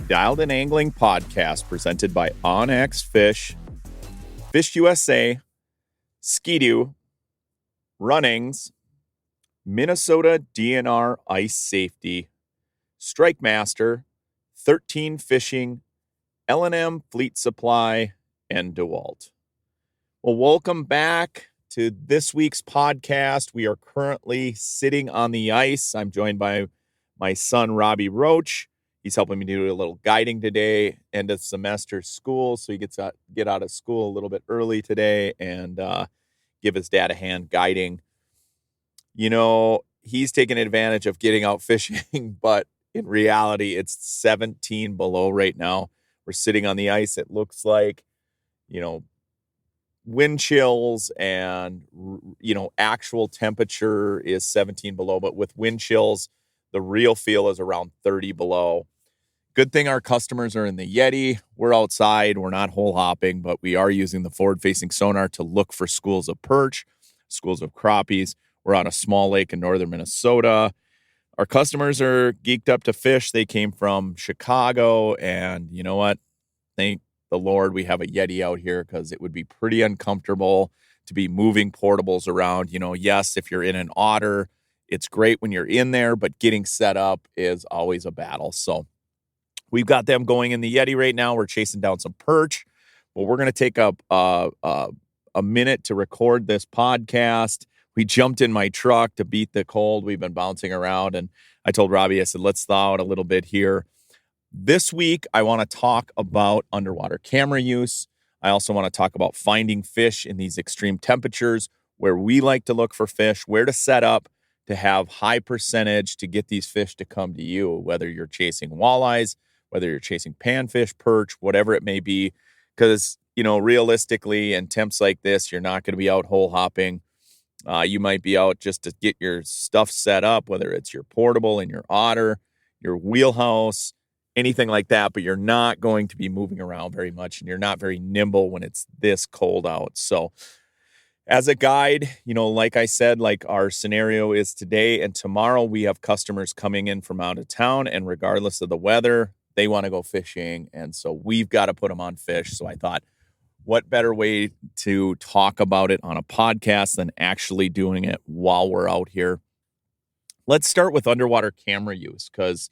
Dialed In Angling podcast presented by OnX Fish, Fish USA, Ski-Doo, Runnings, Minnesota DNR Ice Safety, Strike Master, 13 Fishing, L&M Fleet Supply, and DeWalt. Well, welcome back to this week's podcast. We are currently sitting on the ice. I'm joined by my son, Robbie Roach. He's helping me do a little guiding today, end of semester school, so he gets out, get out of school a little bit early today and give his dad a hand guiding. You know, he's taking advantage of getting out fishing, but in reality, it's 17 below right now. We're sitting on the ice. It looks like, you know, wind chills and, you know, actual temperature is 17 below, but with wind chills, the real feel is around 30 below. Good thing our customers are in the Yeti. We're outside. We're not hole hopping, but we are using the forward-facing sonar to look for schools of perch, schools of crappies. We're on a small lake in northern Minnesota. Our customers are geeked up to fish. They came from Chicago, and you know what? Thank the Lord we have a Yeti out here because it would be pretty uncomfortable to be moving portables around. You know, yes, if you're in an otter, it's great when you're in there, but getting set up is always a battle. So we've got them going in the Yeti right now. We're chasing down some perch, but we're going to take up a minute to record this podcast. We jumped in my truck to beat the cold. We've been bouncing around, and I told Robbie, I said, let's thaw out a little bit here. This week, I want to talk about underwater camera use. I also want to talk about finding fish in these extreme temperatures, where we like to look for fish, where to set up to have high percentage to get these fish to come to you, whether you're chasing walleyes, whether you're chasing panfish, perch, whatever it may be. Because, you know, realistically, in temps like this, you're not going to be out hole hopping. You might be out just to get your stuff set up, whether it's your portable and your otter, your wheelhouse, anything like that, but you're not going to be moving around very much, and you're not very nimble when it's this cold out. So as a guide, you know, like I said, like our scenario is today and tomorrow, we have customers coming in from out of town, and regardless of the weather, they want to go fishing. And so we've got to put them on fish. So I thought, what better way to talk about it on a podcast than actually doing it while we're out here? Let's start with underwater camera use, because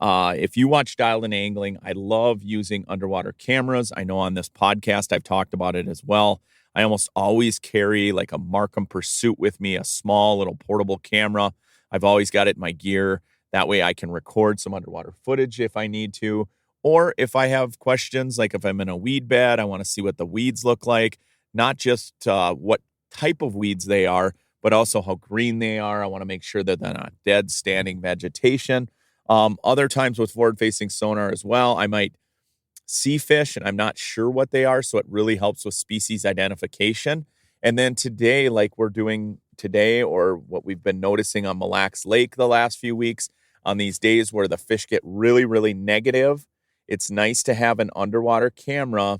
if you watch Dialed In Angling, I love using underwater cameras. I know on this podcast, I've talked about it as well. I almost always carry like a Markham Pursuit with me, a small little portable camera. I've always got it in my gear. That way I can record some underwater footage if I need to. Or if I have questions, like if I'm in a weed bed, I want to see what the weeds look like, not just what type of weeds they are, but also how green they are. I want to make sure that they're not dead standing vegetation. Other times with forward-facing sonar as well, I might see fish and I'm not sure what they are, so it really helps with species identification. And then today, like we're doing today, or what we've been noticing on Mille Lacs Lake the last few weeks, on these days where the fish get really, really negative, it's nice to have an underwater camera.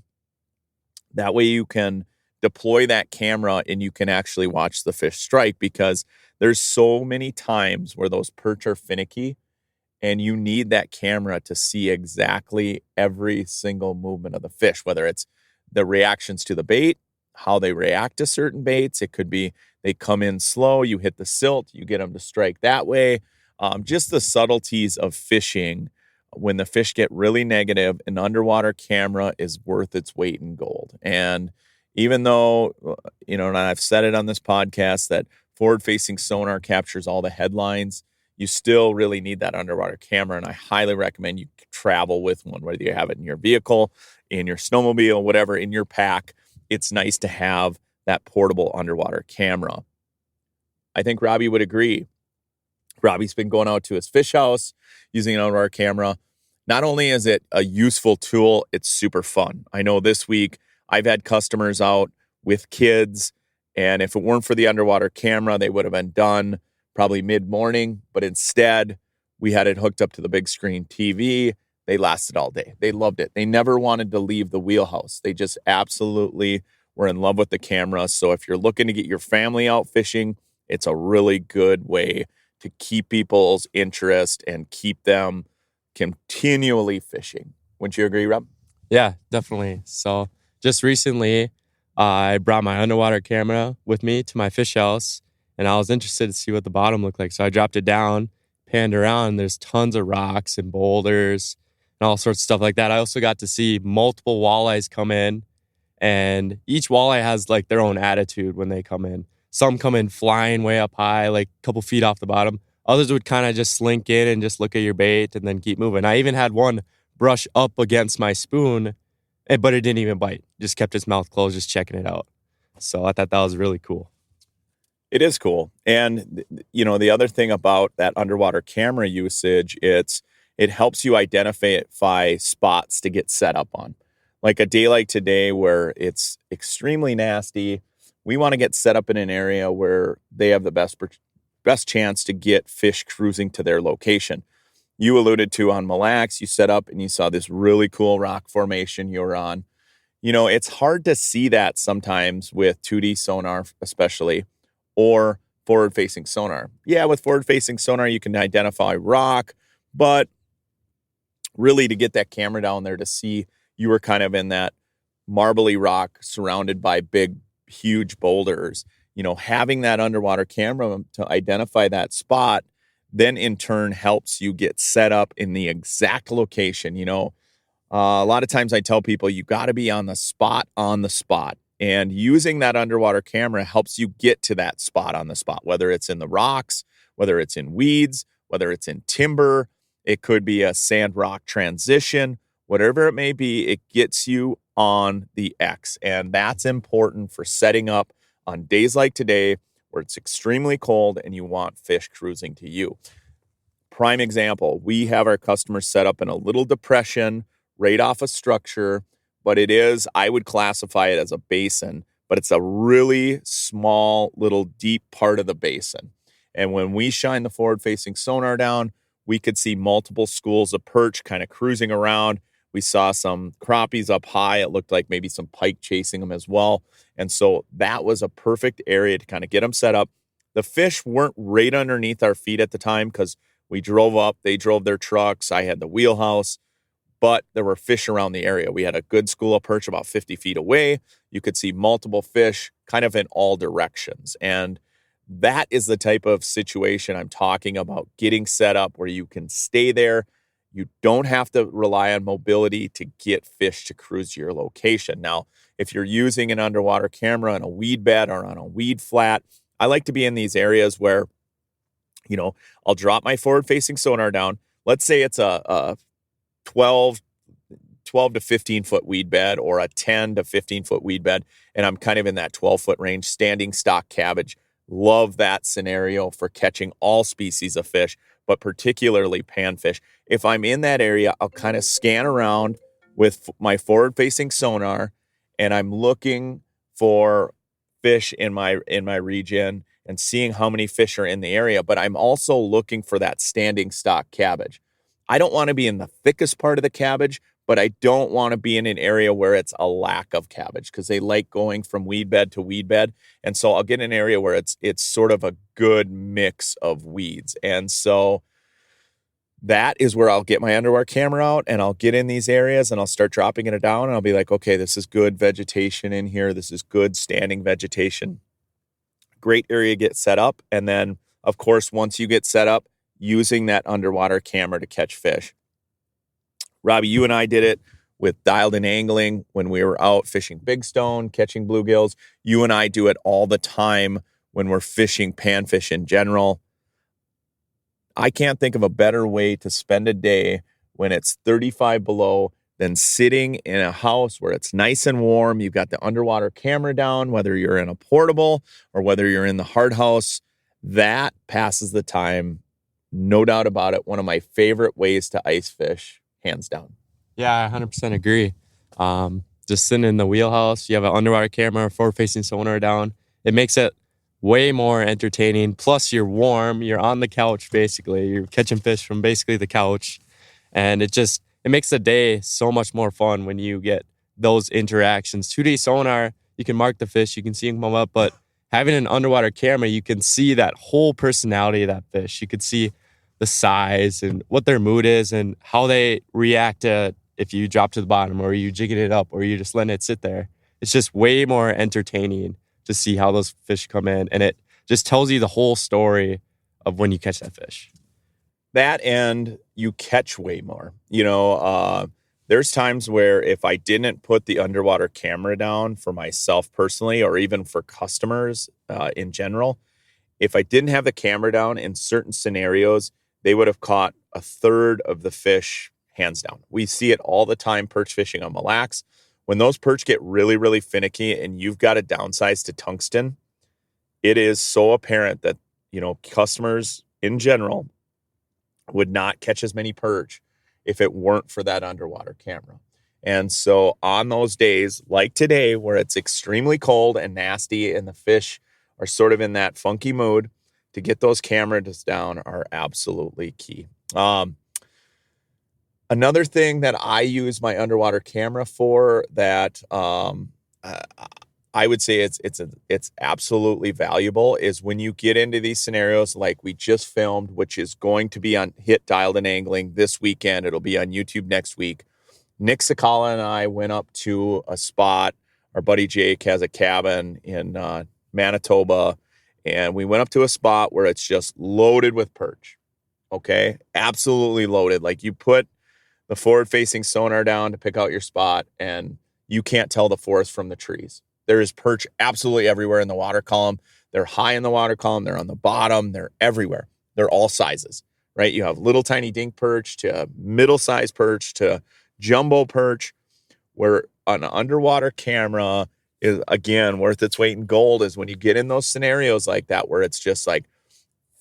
That way you can deploy that camera and you can actually watch the fish strike, because there's so many times where those perch are finicky, and you need that camera to see exactly every single movement of the fish, whether it's the reactions to the bait, how they react to certain baits. It could be they come in slow, you hit the silt, you get them to strike that way. Just the subtleties of fishing. When the fish get really negative, an underwater camera is worth its weight in gold. And even though, you know, and I've said it on this podcast, that forward-facing sonar captures all the headlines, you still really need that underwater camera, and I highly recommend you travel with one, whether you have it in your vehicle, in your snowmobile, whatever, in your pack. It's nice to have that portable underwater camera. I think Robbie would agree. Robbie's been going out to his fish house using an underwater camera. Not only is it a useful tool, it's super fun. I know this week I've had customers out with kids, and if it weren't for the underwater camera, they would have been done probably mid-morning, but instead we had it hooked up to the big screen TV. They lasted all day. They loved it. They never wanted to leave the wheelhouse. They just absolutely were in love with the camera. So if you're looking to get your family out fishing, it's a really good way to keep people's interest and keep them continually fishing. Wouldn't you agree, Rob? Yeah, definitely. So just recently, I brought my underwater camera with me to my fish house, and I was interested to see what the bottom looked like. So I dropped it down, panned around, and there's tons of rocks and boulders and all sorts of stuff like that. I also got to see multiple walleyes come in, and each walleye has like their own attitude when they come in. Some come in flying way up high, like a couple feet off the bottom. Others would kind of just slink in and just look at your bait and then keep moving. I even had one brush up against my spoon, but it didn't even bite. Just kept its mouth closed, just checking it out. So I thought that was really cool. It is cool. And, the other thing about that underwater camera usage, it helps you identify spots to get set up on. Like a day like today where it's extremely nasty, we want to get set up in an area where they have the best chance to get fish cruising to their location. You alluded to on Mille Lacs, you set up and you saw this really cool rock formation you were on. It's hard to see that sometimes with 2D sonar, especially, or forward-facing sonar. Yeah, with forward-facing sonar, you can identify rock, but really to get that camera down there to see you were kind of in that marbly rock surrounded by big, huge boulders, having that underwater camera to identify that spot then in turn helps you get set up in the exact location. A lot of times I tell people you got to be on the spot, and using that underwater camera helps you get to that spot on the spot, whether it's in the rocks, whether it's in weeds, whether it's in timber, it could be a sand rock transition, whatever it may be, it gets you on the X. And that's important for setting up on days like today where it's extremely cold and you want fish cruising to you. Prime example, we have our customers set up in a little depression right off a structure, but I would classify it as a basin, but it's a really small, little deep part of the basin. And when we shine the forward-facing sonar down, we could see multiple schools of perch kind of cruising around. We saw some crappies up high. It looked like maybe some pike chasing them as well. And so that was a perfect area to kind of get them set up. The fish weren't right underneath our feet at the time because we drove up. They drove their trucks. I had the wheelhouse, but there were fish around the area. We had a good school of perch about 50 feet away. You could see multiple fish kind of in all directions. And that is the type of situation I'm talking about, getting set up where you can stay there. You don't have to rely on mobility to get fish to cruise to your location. Now, if you're using an underwater camera in a weed bed or on a weed flat, I like to be in these areas where, I'll drop my forward-facing sonar down. Let's say it's a 12 to 15-foot weed bed or a 10 to 15-foot weed bed, and I'm kind of in that 12-foot range, standing stock cabbage. Love that scenario for catching all species of fish, but particularly panfish. If I'm in that area, I'll kind of scan around with my forward-facing sonar, and I'm looking for fish in my region and seeing how many fish are in the area, but I'm also looking for that standing stock cabbage. I don't want to be in the thickest part of the cabbage, but I don't want to be in an area where it's a lack of cabbage because they like going from weed bed to weed bed. And so I'll get an area where it's sort of a good mix of weeds. And so that is where I'll get my underwater camera out and I'll get in these areas and I'll start dropping it down and I'll be like, okay, this is good vegetation in here. This is good standing vegetation. Great area to get set up. And then, of course, once you get set up, using that underwater camera to catch fish. Robbie, you and I did it with dialed in angling when we were out fishing big stone, catching bluegills. You and I do it all the time when we're fishing panfish in general. I can't think of a better way to spend a day when it's 35 below than sitting in a house where it's nice and warm. You've got the underwater camera down, whether you're in a portable or whether you're in the hard house. That passes the time, no doubt about it. One of my favorite ways to ice fish, hands down. Yeah, I 100% agree. Just sitting in the wheelhouse, you have an underwater camera, forward-facing sonar down. It makes it way more entertaining. Plus, you're warm. You're on the couch, basically. You're catching fish from basically the couch. And it makes the day so much more fun when you get those interactions. 2D sonar, you can mark the fish. You can see them come up. But having an underwater camera, you can see that whole personality of that fish. You could see the size and what their mood is and how they react to if you drop to the bottom or you jigging it up or you just letting it sit there. It's just way more entertaining to see how those fish come in. And it just tells you the whole story of when you catch that fish. That and you catch way more. There's times where if I didn't put the underwater camera down for myself personally, or even for customers in general, if I didn't have the camera down in certain scenarios, they would have caught a third of the fish hands down. We see it all the time perch fishing on Mille Lacs. When those perch get really, really finicky and you've got to downsize to tungsten, it is so apparent that, customers in general would not catch as many perch if it weren't for that underwater camera. And so on those days like today, where it's extremely cold and nasty and the fish are sort of in that funky mood, to get those cameras down are absolutely key. Another thing that I use my underwater camera for that I would say it's absolutely valuable is when you get into these scenarios like we just filmed, which is going to be on Hit Dialed and Angling this weekend. It'll be on YouTube next week. Nick Sakala and I went up to a spot. Our buddy Jake has a cabin in Manitoba, and we went up to a spot where it's just loaded with perch. Okay, absolutely loaded. Like you put the forward-facing sonar down to pick out your spot, and you can't tell the forest from the trees. There is perch absolutely everywhere in the water column. They're high in the water column. They're on the bottom. They're everywhere. They're all sizes, right? You have little tiny dink perch to middle-sized perch to jumbo perch, where an underwater camera is, again, worth its weight in gold is when you get in those scenarios like that, where it's just like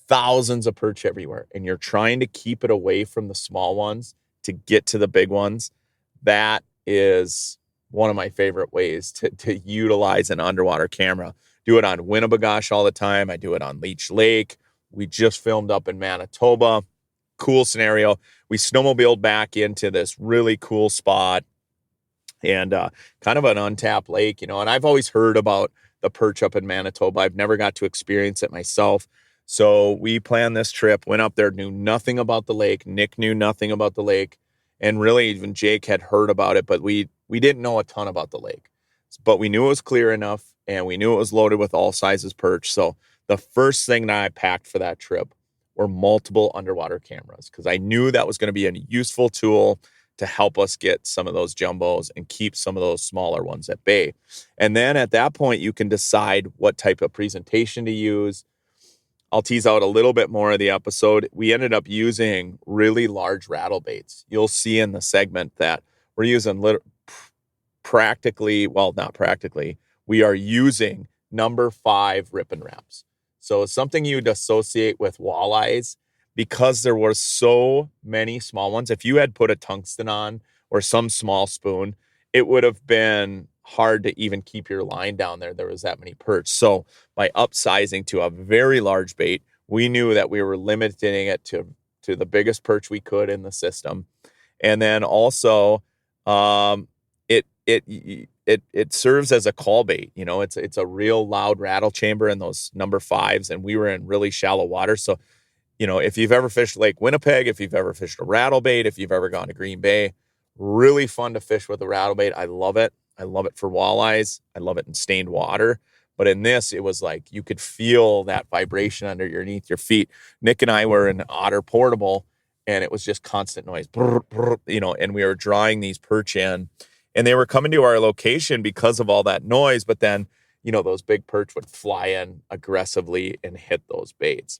thousands of perch everywhere, and you're trying to keep it away from the small ones to get to the big ones. That is one of my favorite ways to utilize an underwater camera. Do it on Winnebagosh all the time. I do it on Leech Lake. We just filmed up in Manitoba. Cool scenario. We snowmobiled back into this really cool spot and kind of an untapped lake, and I've always heard about the perch up in Manitoba. I've never got to experience it myself. So we planned this trip, went up there, knew nothing about the lake. Nick knew nothing about the lake. And really even Jake had heard about it, but we didn't know a ton about the lake. But we knew it was clear enough, and we knew it was loaded with all sizes perch. So the first thing that I packed for that trip were multiple underwater cameras, because I knew that was going to be a useful tool to help us get some of those jumbos and keep some of those smaller ones at bay. And then at that point, you can decide what type of presentation to use. I'll tease out a little bit more of the episode. We ended up using really large rattle baits. You'll see in the segment that we're using we are using number 5 rip and wraps. So it's something you'd associate with walleyes, because there were so many small ones. If you had put a tungsten on or some small spoon, it would have been hard to even keep your line down there. There was that many perch. So by upsizing to a very large bait, we knew that we were limiting it to the biggest perch we could in the system. And then also it serves as a call bait. It's a real loud rattle chamber in those number 5s, and we were in really shallow water. So, if you've ever fished Lake Winnipeg, if you've ever fished a rattle bait, if you've ever gone to Green Bay, really fun to fish with a rattle bait. I love it. I love it for walleyes. I love it in stained water. But in this, it was like you could feel that vibration underneath your feet. Nick and I were in Otter Portable, and it was just constant noise, brr, brr, and we were drawing these perch in, and they were coming to our location because of all that noise. But then, those big perch would fly in aggressively and hit those baits.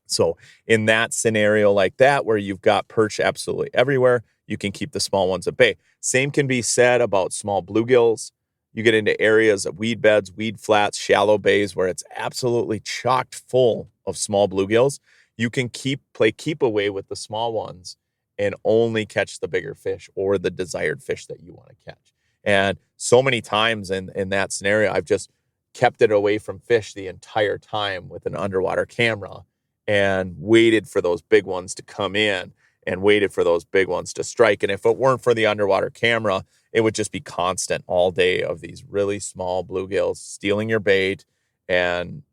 So in that scenario like that, where you've got perch absolutely everywhere, you can keep the small ones at bay. Same can be said about small bluegills. You get into areas of weed beds, weed flats, shallow bays where it's absolutely chocked full of small bluegills. You can keep away with the small ones and only catch the bigger fish or the desired fish that you want to catch. And so many times in that scenario, I've just kept it away from fish the entire time with an underwater camera and waited for those big ones to come in and waited for those big ones to strike. And if it weren't for the underwater camera, it would just be constant all day of these really small bluegills stealing your bait. And,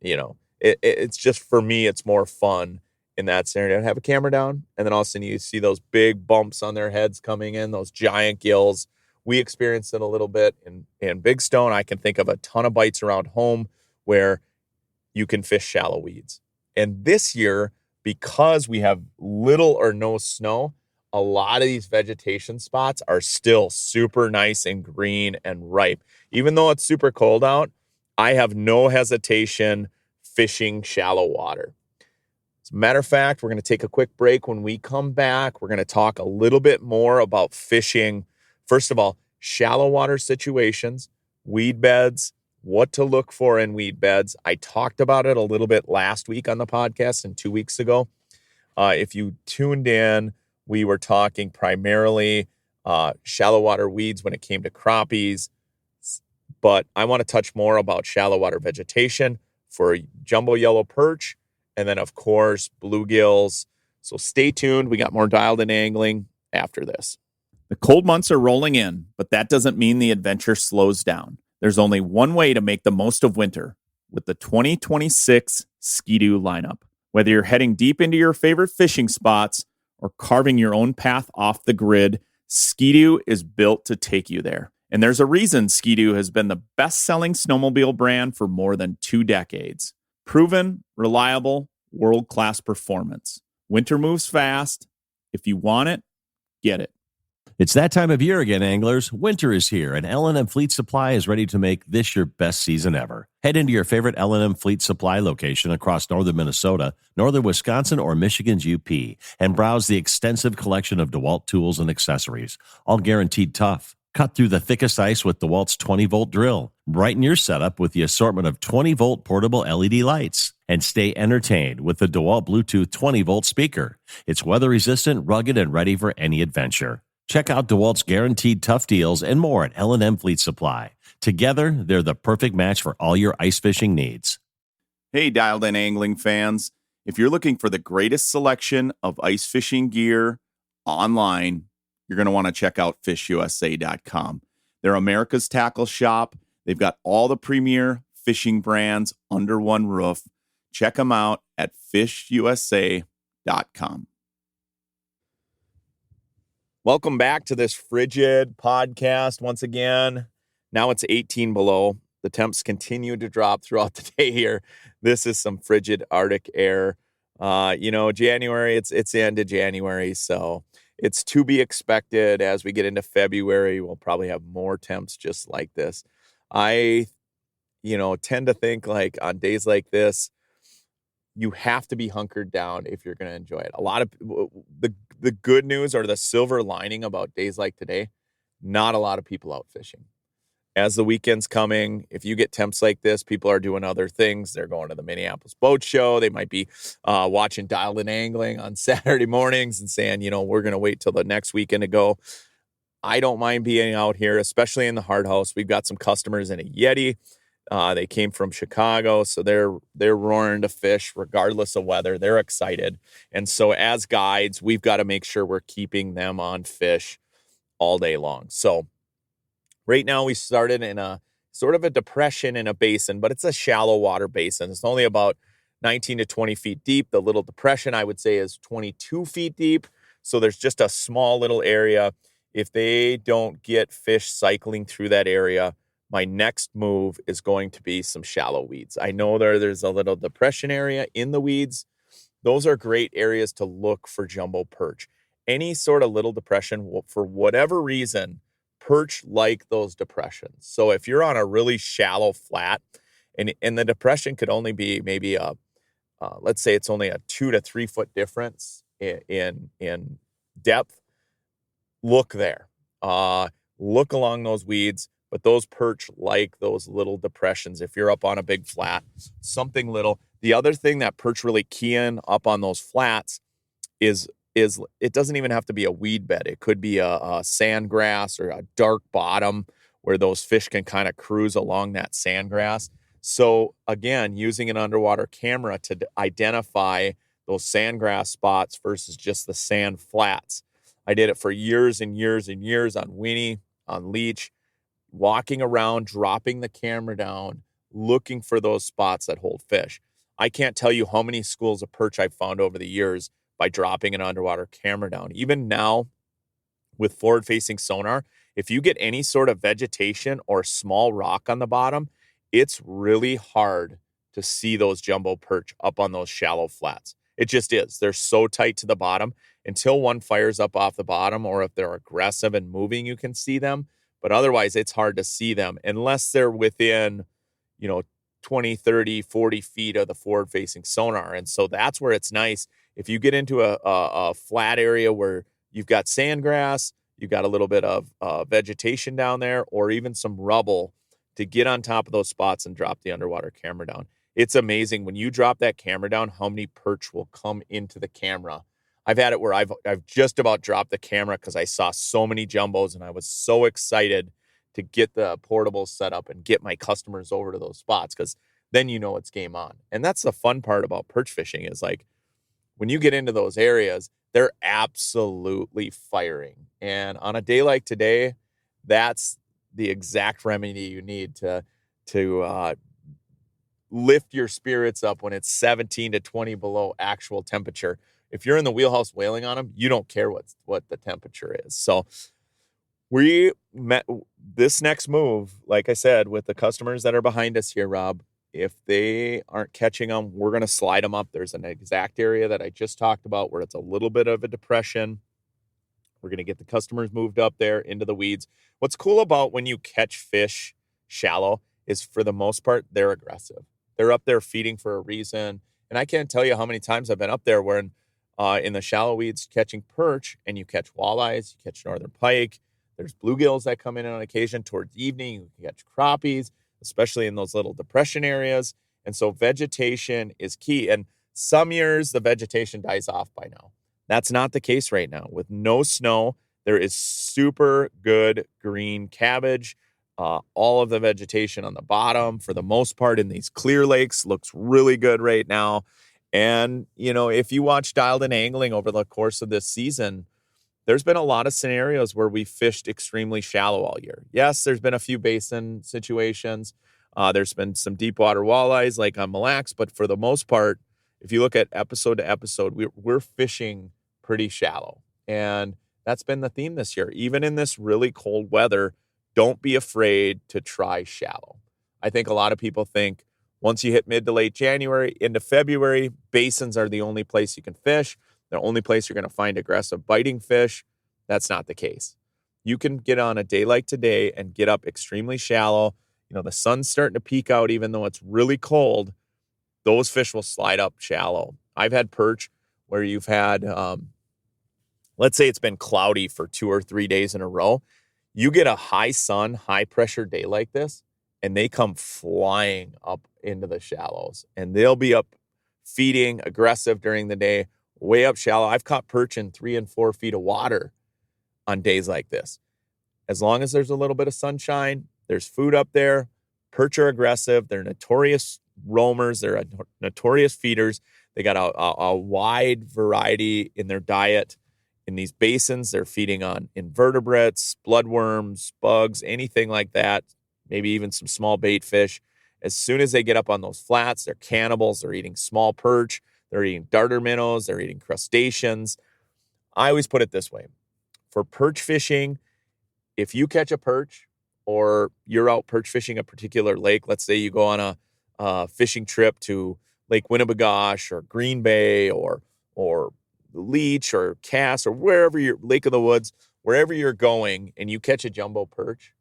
it's just, for me, it's more fun in that scenario. Have a camera down, and then all of a sudden you see those big bumps on their heads coming in, those giant gills. We experienced it a little bit in Big Stone. I can think of a ton of bites around home where you can fish shallow weeds. And this year, because we have little or no snow, a lot of these vegetation spots are still super nice and green and ripe. Even though it's super cold out, I have no hesitation fishing shallow water. As a matter of fact, we're going to take a quick break. When we come back, we're going to talk a little bit more about fishing. First of all, shallow water situations, weed beds, what to look for in weed beds. I talked about it a little bit last week on the podcast and 2 weeks ago. If you tuned in, we were talking primarily shallow water weeds when it came to crappies. But I want to touch more about shallow water vegetation for jumbo yellow perch, and then, of course, bluegills. So stay tuned. We got more dialed in angling after this. The cold months are rolling in, but that doesn't mean the adventure slows down. There's only one way to make the most of winter, with the 2026 Ski-Doo lineup. Whether you're heading deep into your favorite fishing spots or carving your own path off the grid, Ski-Doo is built to take you there. And there's a reason Ski-Doo has been the best-selling snowmobile brand for more than 2 decades. Proven, reliable, world-class performance. Winter moves fast. If you want it, get it. It's that time of year again, anglers. Winter is here, and L&M Fleet Supply is ready to make this your best season ever. Head into your favorite L&M Fleet Supply location across northern Minnesota, northern Wisconsin, or Michigan's UP, and browse the extensive collection of DeWalt tools and accessories, all guaranteed tough. Cut through the thickest ice with DeWalt's 20-volt drill. Brighten your setup with the assortment of 20-volt portable LED lights. And stay entertained with the DeWalt Bluetooth 20-volt speaker. It's weather-resistant, rugged, and ready for any adventure. Check out DeWalt's guaranteed tough deals and more at L&M Fleet Supply. Together, they're the perfect match for all your ice fishing needs. Hey, Dialed In Angling fans. If you're looking for the greatest selection of ice fishing gear online, you're going to want to check out fishusa.com. They're America's tackle shop. They've got all the premier fishing brands under one roof. Check them out at fishusa.com. Welcome back to this frigid podcast once again. Now it's 18 below. The temps continue to drop throughout the day here. This is some frigid Arctic air. January, it's the end of January, so it's to be expected. As we get into February, we'll probably have more temps just like this. I, tend to think like on days like this, you have to be hunkered down if you're going to enjoy it. A lot of the good news or the silver lining about days like today, not a lot of people out fishing. As the weekend's coming, if you get temps like this, people are doing other things. They're going to the Minneapolis Boat Show. They might be watching Dialed In Angling on Saturday mornings and saying, we're going to wait till the next weekend to go. I don't mind being out here, especially in the Hard House. We've got some customers in a Yeti. They came from Chicago, so they're roaring to fish regardless of weather. They're excited. And so as guides, we've got to make sure we're keeping them on fish all day long. So right now we started in a sort of a depression in a basin, but it's a shallow water basin. It's only about 19 to 20 feet deep. The little depression, I would say, is 22 feet deep. So there's just a small little area. If they don't get fish cycling through that area, my next move is going to be some shallow weeds. I know there's a little depression area in the weeds. Those are great areas to look for jumbo perch. Any sort of little depression, for whatever reason, perch like those depressions. So if you're on a really shallow flat, and the depression could only be maybe let's say it's only a 2 to 3 foot difference in depth, look there. Look along those weeds. But those perch like those little depressions. If you're up on a big flat, something little. The other thing that perch really key in up on those flats is it doesn't even have to be a weed bed. It could be a sand grass or a dark bottom where those fish can kind of cruise along that sand grass. So again, using an underwater camera to identify those sandgrass spots versus just the sand flats. I did it for years and years and years on Winnie, on Leech. Walking around, dropping the camera down, looking for those spots that hold fish. I can't tell you how many schools of perch I've found over the years by dropping an underwater camera down. Even now with forward-facing sonar, if you get any sort of vegetation or small rock on the bottom, it's really hard to see those jumbo perch up on those shallow flats. It just is. They're so tight to the bottom. Until one fires up off the bottom, or if they're aggressive and moving, you can see them. But otherwise, it's hard to see them unless they're within, 20, 30, 40 feet of the forward-facing sonar. And so that's where it's nice. If you get into a flat area where you've got sandgrass, you've got a little bit of vegetation down there, or even some rubble, to get on top of those spots and drop the underwater camera down. It's amazing when you drop that camera down, how many perch will come into the camera. I've had it where I've just about dropped the camera because I saw so many jumbos and I was so excited to get the portables set up and get my customers over to those spots, because then it's game on. And that's the fun part about perch fishing is like when you get into those areas, they're absolutely firing. And on a day like today, that's the exact remedy you need to lift your spirits up when it's 17 to 20 below actual temperature. If you're in the wheelhouse whaling on them, you don't care what the temperature is. So we met this next move, like I said, with the customers that are behind us here, Rob. If they aren't catching them, we're going to slide them up. There's an exact area that I just talked about where it's a little bit of a depression. We're going to get the customers moved up there into the weeds. What's cool about when you catch fish shallow is, for the most part, they're aggressive. They're up there feeding for a reason. And I can't tell you how many times I've been up there where in the shallow weeds catching perch, and you catch walleyes, you catch northern pike. There's bluegills that come in on occasion towards evening. You can catch crappies, especially in those little depression areas. And so vegetation is key. And some years the vegetation dies off by now. That's not the case right now. With no snow, there is super good green cabbage. All of the vegetation on the bottom, for the most part, in these clear lakes looks really good right now. And, if you watch Dialed In Angling over the course of this season, there's been a lot of scenarios where we fished extremely shallow all year. Yes, there's been a few basin situations. There's been some deep water walleyes like on Mille Lacs, but for the most part, if you look at episode to episode, we're fishing pretty shallow. And that's been the theme this year. Even in this really cold weather, don't be afraid to try shallow. I think a lot of people think once you hit mid to late January into February, basins are the only place you can fish. The only place you're going to find aggressive biting fish. That's not the case. You can get on a day like today and get up extremely shallow. The sun's starting to peek out even though it's really cold. Those fish will slide up shallow. I've had perch where you've had, let's say it's been cloudy for 2 or 3 days in a row. You get a high sun, high pressure day like this, and they come flying up into the shallows. And they'll be up feeding aggressive during the day, way up shallow. I've caught perch in 3 and 4 feet of water on days like this. As long as there's a little bit of sunshine, there's food up there. Perch are aggressive. They're notorious roamers. They're notorious feeders. They got a wide variety in their diet. In these basins, they're feeding on invertebrates, bloodworms, bugs, anything like that, maybe even some small bait fish. As soon as they get up on those flats, they're cannibals. They're eating small perch. They're eating darter minnows. They're eating crustaceans. I always put it this way. For perch fishing, if you catch a perch or you're out perch fishing a particular lake, let's say you go on a fishing trip to Lake Winnebagosh or Green Bay or Leech or Cass or wherever you're, Lake of the Woods, wherever you're going, and you catch a jumbo perch,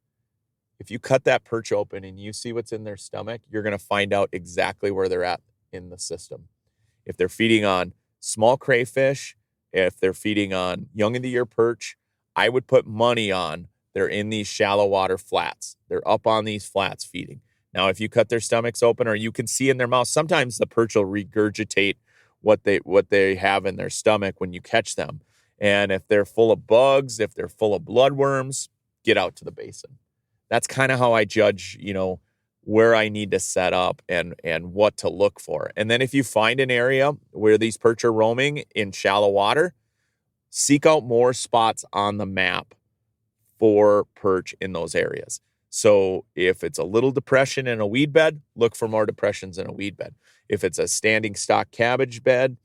if you cut that perch open and you see what's in their stomach, you're going to find out exactly where they're at in the system. If they're feeding on small crayfish, if they're feeding on young of the year perch, I would put money on they're in these shallow water flats. They're up on these flats feeding. Now, if you cut their stomachs open or you can see in their mouth, sometimes the perch will regurgitate what they have in their stomach when you catch them. And if they're full of bugs, if they're full of bloodworms, get out to the basin. That's kind of how I judge, where I need to set up and what to look for. And then if you find an area where these perch are roaming in shallow water, seek out more spots on the map for perch in those areas. So if it's a little depression in a weed bed, look for more depressions in a weed bed. If it's a standing stock cabbage bed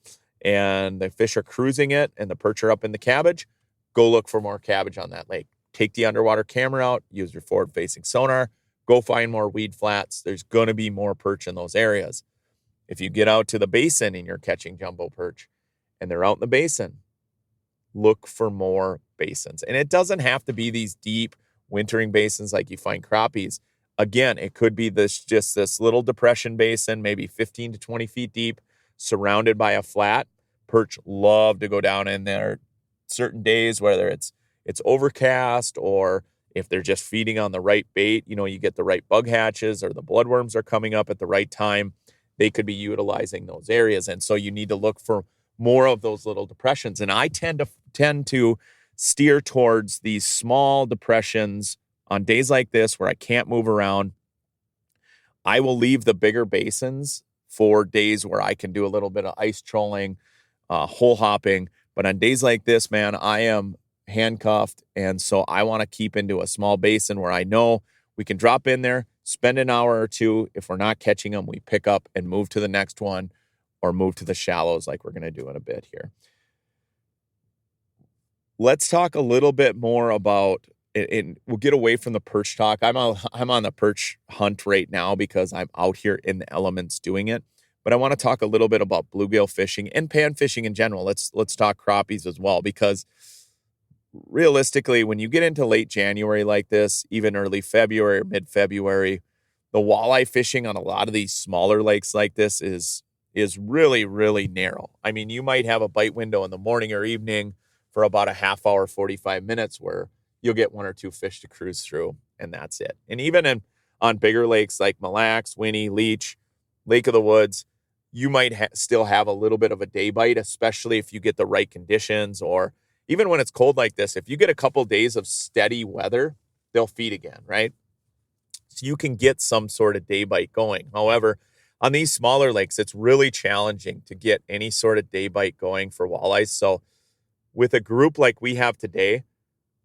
and the fish are cruising it and the perch are up in the cabbage, go look for more cabbage on that lake. Take the underwater camera out, use your forward-facing sonar, go find more weed flats. There's going to be more perch in those areas. If you get out to the basin and you're catching jumbo perch and they're out in the basin, look for more basins. And it doesn't have to be these deep wintering basins like you find crappies. Again, it could be just this little depression basin, maybe 15 to 20 feet deep, surrounded by a flat. Perch love to go down in there certain days, whether it's overcast or if they're just feeding on the right bait, you get the right bug hatches or the bloodworms are coming up at the right time, they could be utilizing those areas. And so you need to look for more of those little depressions. And I tend to steer towards these small depressions on days like this where I can't move around. I will leave the bigger basins for days where I can do a little bit of ice trolling, hole hopping. But on days like this, man, I am handcuffed. And so I want to keep into a small basin where I know we can drop in there, spend an hour or two. If we're not catching them, we pick up and move to the next one or move to the shallows like we're going to do in a bit here. Let's talk a little bit more about, and we'll get away from the perch talk. I'm on the perch hunt right now because I'm out here in the elements doing it. But I want to talk a little bit about bluegill fishing and pan fishing in general. Let's talk crappies as well, because realistically, when you get into late January like this, even early February or mid-February, the walleye fishing on a lot of these smaller lakes like this is really, really narrow. I mean, you might have a bite window in the morning or evening for about a half hour, 45 minutes where you'll get one or two fish to cruise through, and that's it. And even on bigger lakes like Mille Lacs, Winnie, Leech, Lake of the Woods, you might still have a little bit of a day bite, especially if you get the right conditions, or even when it's cold like this, if you get a couple days of steady weather, they'll feed again, right? So you can get some sort of day bite going. However, on these smaller lakes, it's really challenging to get any sort of day bite going for walleyes. So with a group like we have today,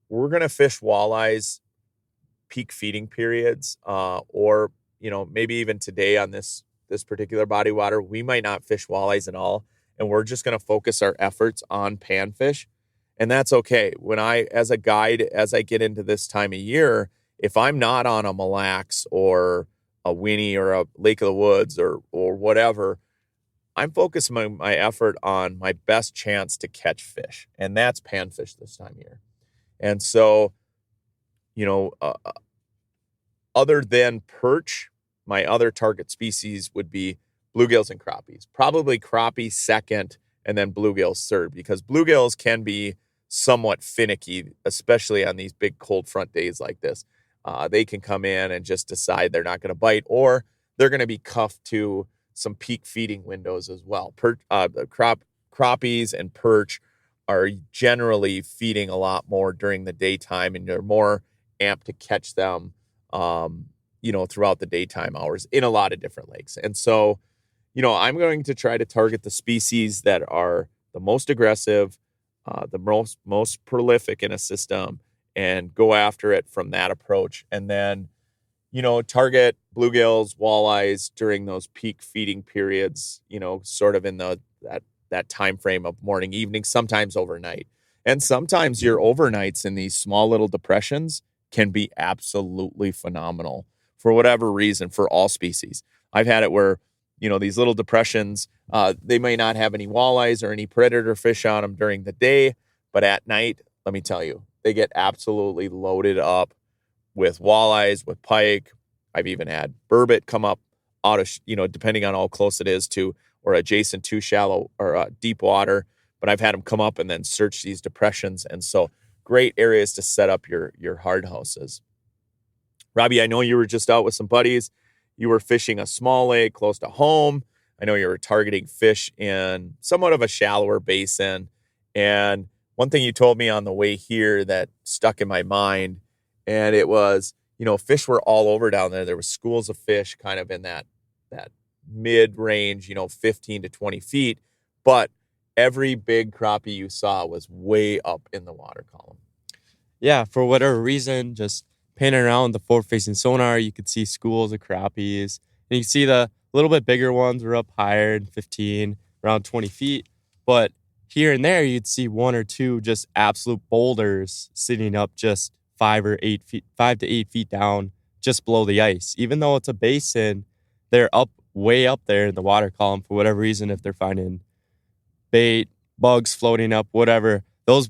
we're going to fish walleyes peak feeding periods, or, maybe even today on this particular body water, we might not fish walleyes at all. And we're just going to focus our efforts on panfish. And that's okay. As a guide, as I get into this time of year, if I'm not on a Mille Lacs or a Winnie or a Lake of the Woods or whatever, I'm focusing my effort on my best chance to catch fish. And that's panfish this time of year. And so, other than perch, my other target species would be bluegills and crappies. Probably crappie second and then bluegills third, because bluegills can be somewhat finicky, especially on these big cold front days like this. They can come in and just decide they're not going to bite, or they're going to be cuffed to some peak feeding windows as well. Crappies and perch are generally feeding a lot more during the daytime, and you're more amped to catch them, throughout the daytime hours in a lot of different lakes. And so, I'm going to try to target the species that are the most aggressive, the most prolific in a system, and go after it from that approach. And then, target bluegills, walleyes during those peak feeding periods, sort of in that time frame of morning, evening, sometimes overnight. And sometimes your overnights in these small little depressions can be absolutely phenomenal for whatever reason, for all species. I've had it where, these little depressions, they may not have any walleyes or any predator fish on them during the day, but at night, let me tell you, they get absolutely loaded up with walleyes, with pike. I've even had burbot come up out of, depending on how close it is to or adjacent to shallow or deep water. But I've had them come up and then search these depressions. And so great areas to set up your hard houses. Robbie, I know you were just out with some buddies. You were fishing a small lake close to home. I know you were targeting fish in somewhat of a shallower basin. And one thing you told me on the way here that stuck in my mind, and it was, fish were all over down there. There were schools of fish kind of in that mid-range, 15 to 20 feet. But every big crappie you saw was way up in the water column. Yeah, for whatever reason, just panning around with the forward-facing sonar, you could see schools of crappies. And you can see the little bit bigger ones were up higher, 15, around 20 feet. But here and there, you'd see one or two just absolute boulders sitting up just 5 to 8 feet down, just below the ice. Even though it's a basin, they're up way up there in the water column for whatever reason. If they're finding bait, bugs floating up, whatever, those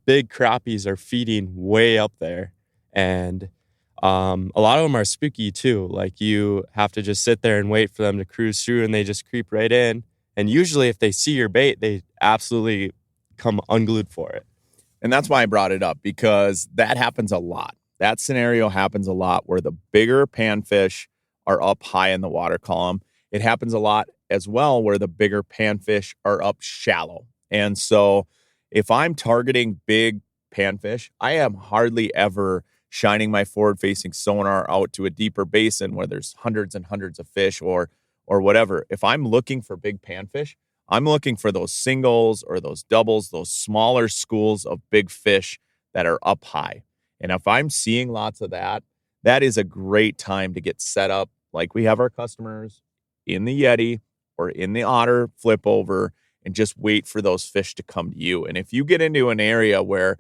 big crappies are feeding way up there. And a lot of them are spooky too. Like, you have to just sit there and wait for them to cruise through, and they just creep right in. And usually if they see your bait, they absolutely come unglued for it. And that's why I brought it up, because that happens a lot. That scenario happens a lot where the bigger panfish are up high in the water column. It happens a lot as well where the bigger panfish are up shallow. And so if I'm targeting big panfish, I am hardly ever shining my forward-facing sonar out to a deeper basin where there's hundreds and hundreds of fish or whatever. If I'm looking for big panfish, I'm looking for those singles or those doubles, those smaller schools of big fish that are up high. And if I'm seeing lots of that, that is a great time to get set up like we have our customers in the Yeti or in the Otter flip over, and just wait for those fish to come to you. And if you get into an area where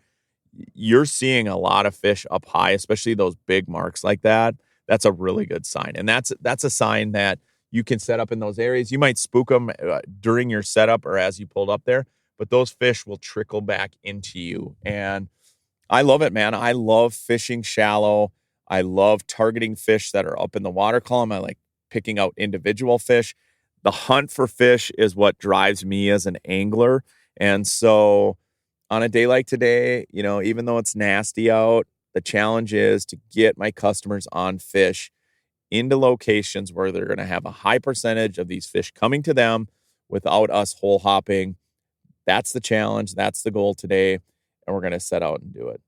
you're seeing a lot of fish up high, especially those big marks like that, that's a really good sign. And that's a sign that you can set up in those areas. You might spook them during your setup or as you pulled up there, but those fish will trickle back into you. And I love it, man. I love fishing shallow. I love targeting fish that are up in the water column. I like picking out individual fish. The hunt for fish is what drives me as an angler. And so on a day like today, even though it's nasty out, the challenge is to get my customers on fish into locations where they're going to have a high percentage of these fish coming to them without us hole hopping. That's the challenge. That's the goal today. And we're going to set out and do it.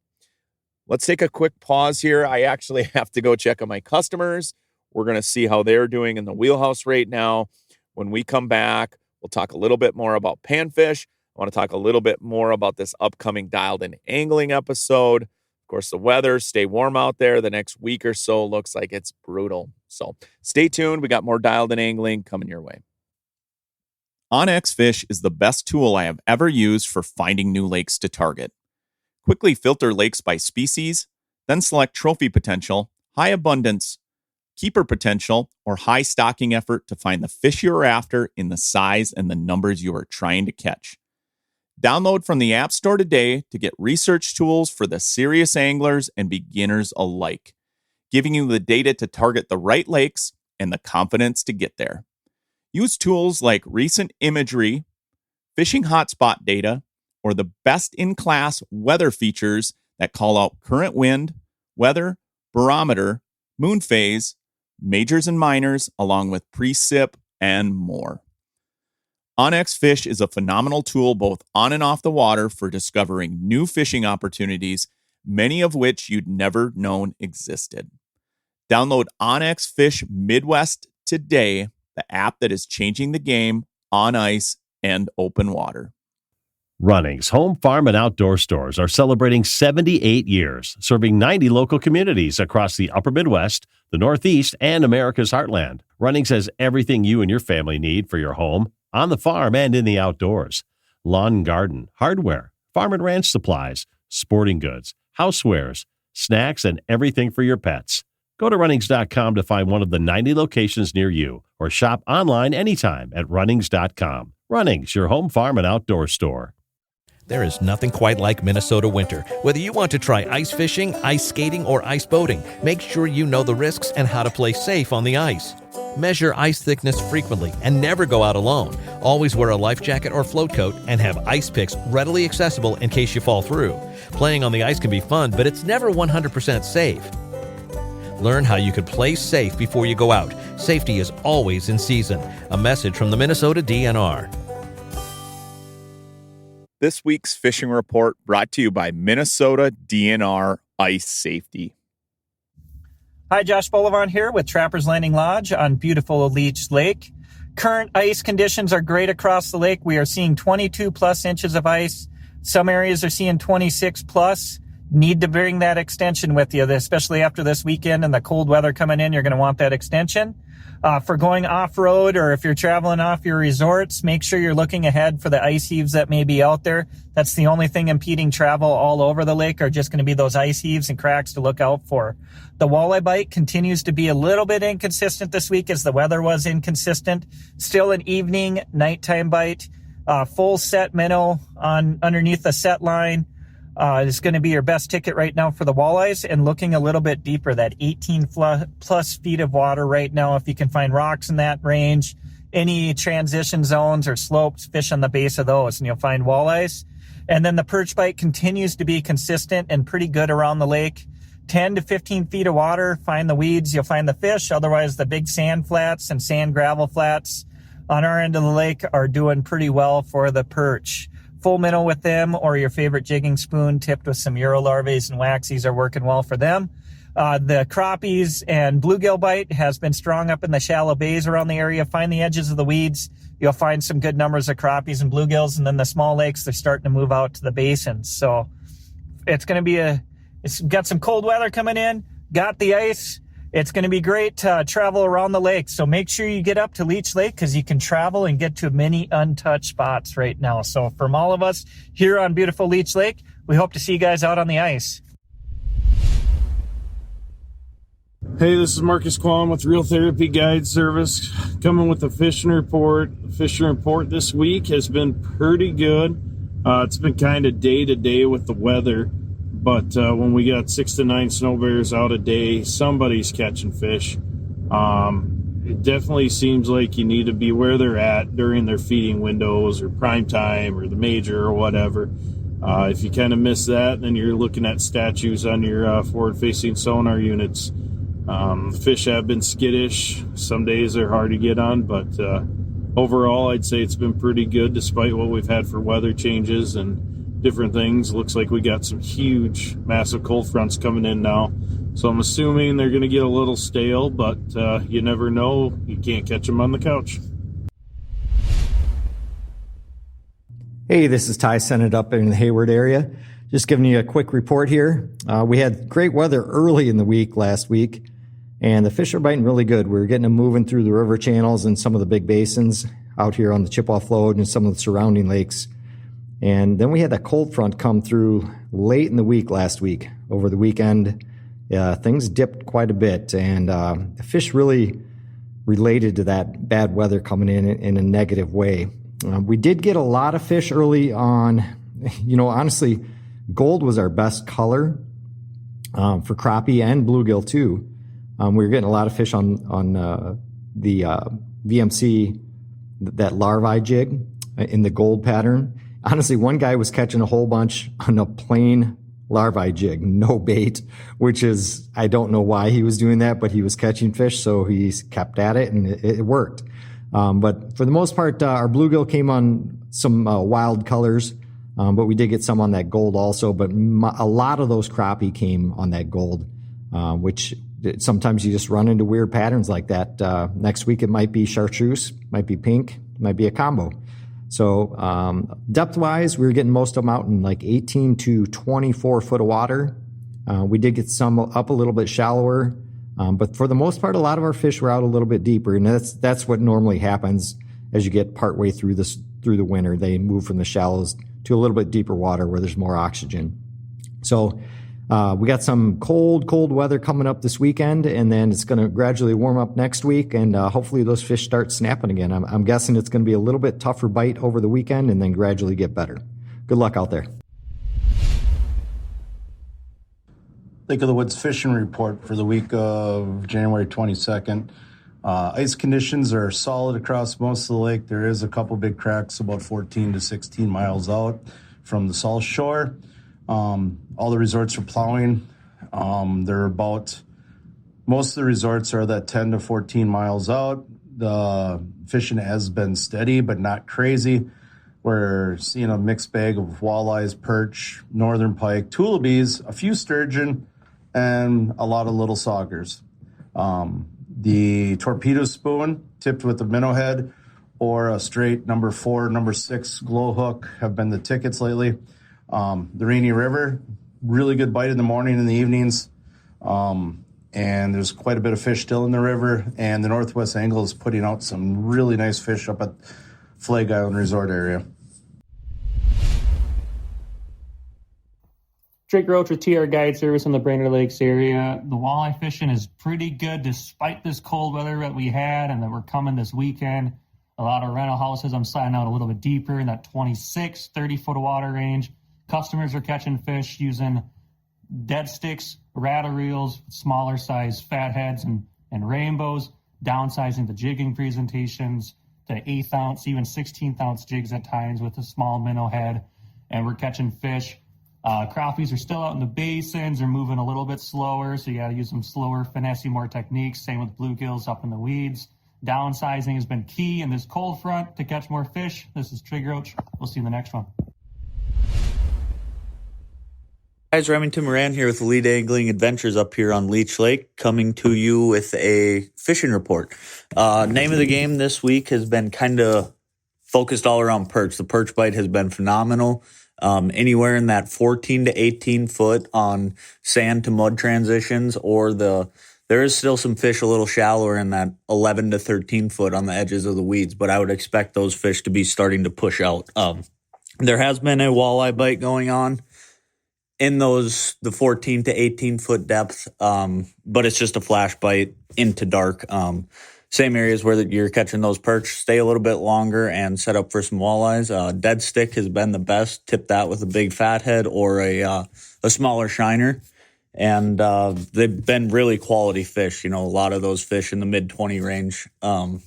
Let's take a quick pause here. I actually have to go check on my customers. We're going to see how they're doing in the wheelhouse right now. When we come back, we'll talk a little bit more about panfish. I want to talk a little bit more about this upcoming Dialed In Angling episode. Of course, the weather, stay warm out there. The next week or so looks like it's brutal. So stay tuned. We got more Dialed In Angling coming your way. OnX Fish is the best tool I have ever used for finding new lakes to target. Quickly filter lakes by species, then select trophy potential, high abundance, keeper potential, or high stocking effort to find the fish you're after in the size and the numbers you are trying to catch. Download from the App Store today to get research tools for the serious anglers and beginners alike, giving you the data to target the right lakes and the confidence to get there. Use tools like recent imagery, fishing hotspot data, or the best-in-class weather features that call out current wind, weather, barometer, moon phase, majors and minors, along with precip and more. OnX Fish is a phenomenal tool both on and off the water for discovering new fishing opportunities, many of which you'd never known existed. Download OnX Fish Midwest today, the app that is changing the game on ice and open water. Runnings Home, Farm, and Outdoor stores are celebrating 78 years, serving 90 local communities across the Upper Midwest, the Northeast, and America's Heartland. Runnings has everything you and your family need for your home, on the farm, and in the outdoors. Lawn and garden, hardware, farm and ranch supplies, sporting goods, housewares, snacks, and everything for your pets. Go to runnings.com to find one of the 90 locations near you, or shop online anytime at runnings.com. Runnings, your home, farm, and outdoor store. There is nothing quite like Minnesota winter. Whether you want to try ice fishing, ice skating, or ice boating, make sure you know the risks and how to play safe on the ice. Measure ice thickness frequently and never go out alone. Always wear a life jacket or float coat and have ice picks readily accessible in case you fall through. Playing on the ice can be fun, but it's never 100% safe. Learn how you could play safe before you go out. Safety is always in season. A message from the Minnesota DNR. This week's fishing report brought to you by Minnesota DNR Ice Safety. Hi, Josh Bolivon here with Trappers Landing Lodge on beautiful Leech Lake. Current ice conditions are great across the lake. We are seeing 22 plus inches of ice. Some areas are seeing 26 plus. need to bring that extension with you, especially after this weekend and the cold weather coming in. You're going to want that extension. For going off-road, or if you're traveling off your resorts, make sure you're looking ahead for the ice heaves that may be out there. That's the only thing impeding travel all over the lake, are just going to be those ice heaves and cracks to look out for. The walleye bite continues to be a little bit inconsistent this week, as the weather was inconsistent. Still an evening, nighttime bite. Full set minnow underneath the set line. Is going to be your best ticket right now for the walleyes, and looking a little bit deeper, that 18 plus feet of water right now. If you can find rocks in that range, any transition zones or slopes, fish on the base of those, and you'll find walleyes. And then the perch bite continues to be consistent and pretty good around the lake. 10 to 15 feet of water, find the weeds, you'll find the fish. Otherwise, the big sand flats and sand gravel flats on our end of the lake are doing pretty well for the perch. Full minnow with them, or your favorite jigging spoon tipped with some Eurolarvaes and waxies, are working well for them. The crappies and bluegill bite has been strong up in the shallow bays around the area. Find the edges of the weeds. You'll find some good numbers of crappies and bluegills. And then the small lakes, they're starting to move out to the basins. So it's going to be it's got some cold weather coming in, got the ice. It's going to be great to travel around the lake. So make sure you get up to Leech Lake, because you can travel and get to many untouched spots right now. So from all of us here on beautiful Leech Lake, we hope to see you guys out on the ice. Hey, this is Marcus Quam with Real Therapy Guide Service, coming with a fishing report. The fishing report this week has been pretty good. It's been kind of day to day with the weather. But when we got 6 to 9 snow bears out a day, somebody's catching fish. It definitely seems like you need to be where they're at during their feeding windows, or prime time, or the major, or whatever. If you kind of miss that, then you're looking at statues on your forward-facing sonar units. Fish have been skittish. Some days they're hard to get on, but overall, I'd say it's been pretty good despite what we've had for weather changes and different things. Looks like we got some huge, massive cold fronts coming in now. So I'm assuming they're going to get a little stale, but you never know. You can't catch them on the couch. Hey, this is Ty Sennett up in the Hayward area. Just giving you a quick report here. We had great weather early in the week last week, and the fish are biting really good. We were getting them moving through the river channels and some of the big basins out here on the Chippewa Float and some of the surrounding lakes. And then we had that cold front come through late in the week last week. Over the weekend, things dipped quite a bit, and the fish really related to that bad weather coming in a negative way. We did get a lot of fish early on. Honestly, gold was our best color for crappie and bluegill too. We were getting a lot of fish on the VMC, that larvae jig in the gold pattern. Honestly, one guy was catching a whole bunch on a plain larvae jig, no bait, which is, I don't know why he was doing that, but he was catching fish, so he kept at it, and it worked. But for the most part, our bluegill came on some wild colors, but we did get some on that gold also. But a lot of those crappie came on that gold, which sometimes you just run into weird patterns like that. Next week, it might be chartreuse, might be pink, might be a combo. So depth-wise, we were getting most of them out in like 18 to 24 foot of water. We did get some up a little bit shallower, but for the most part, a lot of our fish were out a little bit deeper, and that's what normally happens as you get partway through the winter. They move from the shallows to a little bit deeper water where there's more oxygen. So we got some cold weather coming up this weekend, and then it's going to gradually warm up next week, and hopefully those fish start snapping again. I'm guessing it's going to be a little bit tougher bite over the weekend and then gradually get better. Good luck out there. Lake of the Woods fishing report for the week of January 22nd. Ice conditions are solid across most of the lake. There is a couple big cracks about 14 to 16 miles out from the south shore. All the resorts are plowing. Most of the resorts are that 10 to 14 miles out. The fishing has been steady, but not crazy. We're seeing a mixed bag of walleyes, perch, northern pike, tullabies, a few sturgeon, and a lot of little saugers. The torpedo spoon tipped with a minnow head or a straight number 4, number 6 glow hook have been the tickets lately. The Rainy River, really good bite in the morning and the evenings. And there's quite a bit of fish still in the river. And the Northwest Angle is putting out some really nice fish up at Flag Island Resort area. Drake Roach with TR Guide Service in the Brainerd Lakes area. The walleye fishing is pretty good despite this cold weather that we had and that we're coming this weekend. A lot of rental houses, I'm sliding out a little bit deeper in that 26, 30-foot of water range. Customers are catching fish using dead sticks, rattle reels, smaller size fatheads and rainbows, downsizing the jigging presentations to 1/8 ounce, even 16th ounce jigs at times with a small minnow head. And we're catching fish. Crappies are still out in the basins. They're moving a little bit slower, so you got to use some slower, finessey, more techniques. Same with bluegills up in the weeds. Downsizing has been key in this cold front to catch more fish. This is Trig Roach. We'll see you in the next one. Guys, Remington Moran here with Elite Angling Adventures up here on Leech Lake, coming to you with a fishing report. Name of the game this week has been kind of focused all around perch. The perch bite has been phenomenal. Anywhere in that 14 to 18 foot on sand to mud transitions, or there is still some fish a little shallower in that 11 to 13 foot on the edges of the weeds, but I would expect those fish to be starting to push out. There has been a walleye bite going on in the 14 to 18 foot depth, but it's just a flash bite into dark. Same areas where you're catching those perch, stay a little bit longer and set up for some walleyes. Dead stick has been the best. Tip that with a big fathead or a smaller shiner. And they've been really quality fish. A lot of those fish in the mid-20 range. And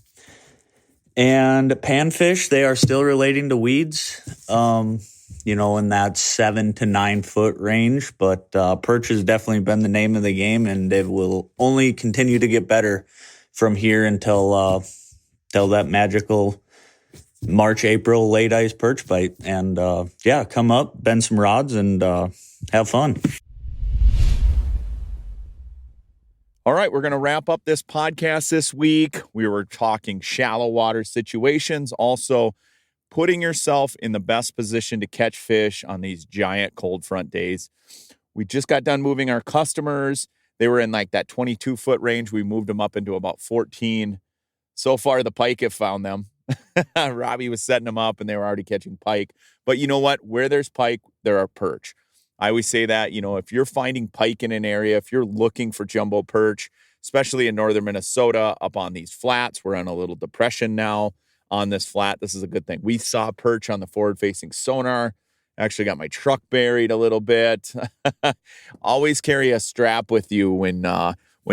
panfish, they are still relating to weeds, in that 7 to 9 foot range. But perch has definitely been the name of the game, and it will only continue to get better from here until that magical March, April, late ice perch bite. And come up, bend some rods, and have fun. All right, we're going to wrap up this podcast this week. We were talking shallow water situations, also putting yourself in the best position to catch fish on these giant cold front days. We just got done moving our customers. They were in like that 22-foot range. We moved them up into about 14. So far, the pike have found them. Robbie was setting them up, and they were already catching pike. But you know what? Where there's pike, there are perch. I always say that, if you're finding pike in an area, if you're looking for jumbo perch, especially in northern Minnesota, up on these flats, we're on a little depression now on this flat. This is a good thing. We saw perch on the forward-facing sonar. Actually got my truck buried a little bit. Always carry a strap with you when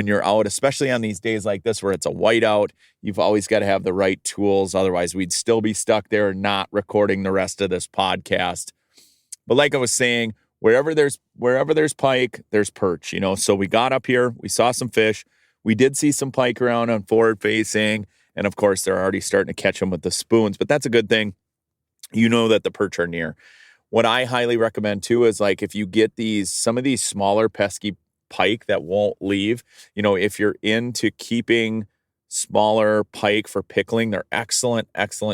you're out, especially on these days like this where it's a whiteout. You've always got to have the right tools. Otherwise, we'd still be stuck there not recording the rest of this podcast. But like I was saying, wherever there's pike, there's perch, So we got up here. We saw some fish. We did see some pike around on forward facing. And of course, they're already starting to catch them with the spoons. But that's a good thing. That the perch are near. What I highly recommend too is like if you get some of these smaller pesky pike that won't leave, if you're into keeping smaller pike for pickling, they're excellent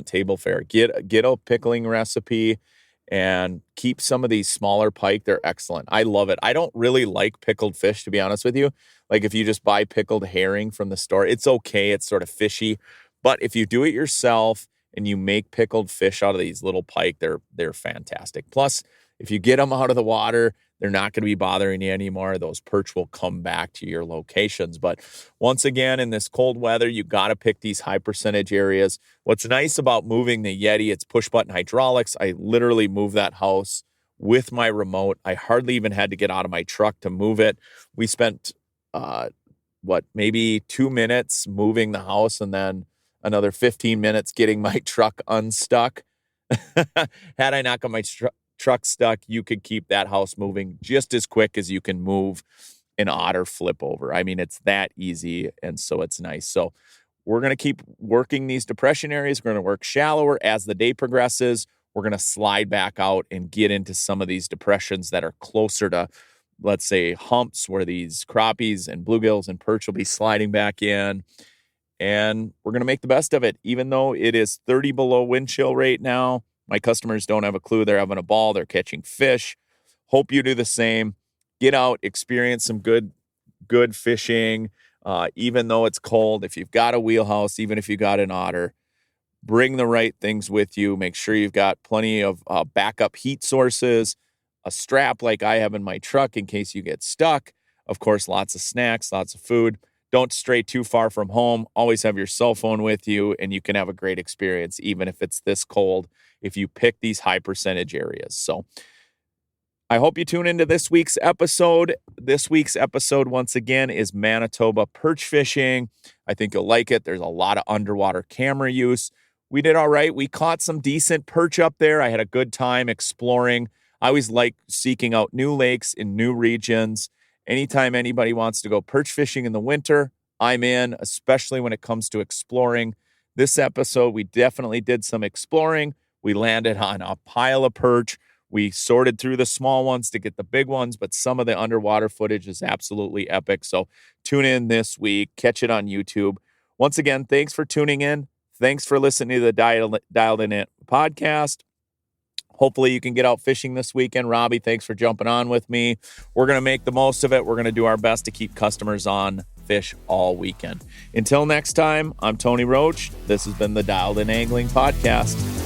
table fare. Get a pickling recipe and keep some of these smaller pike. They're excellent. I love it. I don't really like pickled fish, to be honest with you. Like if you just buy pickled herring from the store, it's okay. It's sort of fishy. But if you do it yourself and you make pickled fish out of these little pike, they're fantastic. Plus, if you get them out of the water, they're not going to be bothering you anymore. Those perch will come back to your locations. But once again, in this cold weather, you got to pick these high percentage areas. What's nice about moving the Yeti, it's push button hydraulics. I literally moved that house with my remote. I hardly even had to get out of my truck to move it. We spent, maybe 2 minutes moving the house and then another 15 minutes getting my truck unstuck. Had I not got my truck stuck, you could keep that house moving just as quick as you can move an otter flip over. I mean, it's that easy, and so it's nice. So we're going to keep working these depression areas. We're going to work shallower as the day progresses. We're going to slide back out and get into some of these depressions that are closer to, let's say, humps where these crappies and bluegills and perch will be sliding back in. And we're going to make the best of it. Even though it is 30 below wind chill right now, my customers don't have a clue. They're having a ball. They're catching fish. Hope you do the same. Get out, experience some good fishing, even though it's cold. If you've got a wheelhouse, even if you got an otter, bring the right things with you. Make sure you've got plenty of backup heat sources, a strap like I have in my truck in case you get stuck. Of course, lots of snacks, lots of food. Don't stray too far from home. Always have your cell phone with you, and you can have a great experience, even if it's this cold, if you pick these high percentage areas. So I hope you tune into this week's episode. This week's episode, once again, is Manitoba perch fishing. I think you'll like it. There's a lot of underwater camera use. We did all right. We caught some decent perch up there. I had a good time exploring. I always like seeking out new lakes in new regions. Anytime anybody wants to go perch fishing in the winter, I'm in, especially when it comes to exploring. This episode, we definitely did some exploring. We landed on a pile of perch. We sorted through the small ones to get the big ones, but some of the underwater footage is absolutely epic. So tune in this week. Catch it on YouTube. Once again, thanks for tuning in. Thanks for listening to the Dialed In It podcast. Hopefully you can get out fishing this weekend. Robbie, thanks for jumping on with me. We're going to make the most of it. We're going to do our best to keep customers on fish all weekend. Until next time, I'm Tony Roach. This has been the Dialed In Angling podcast.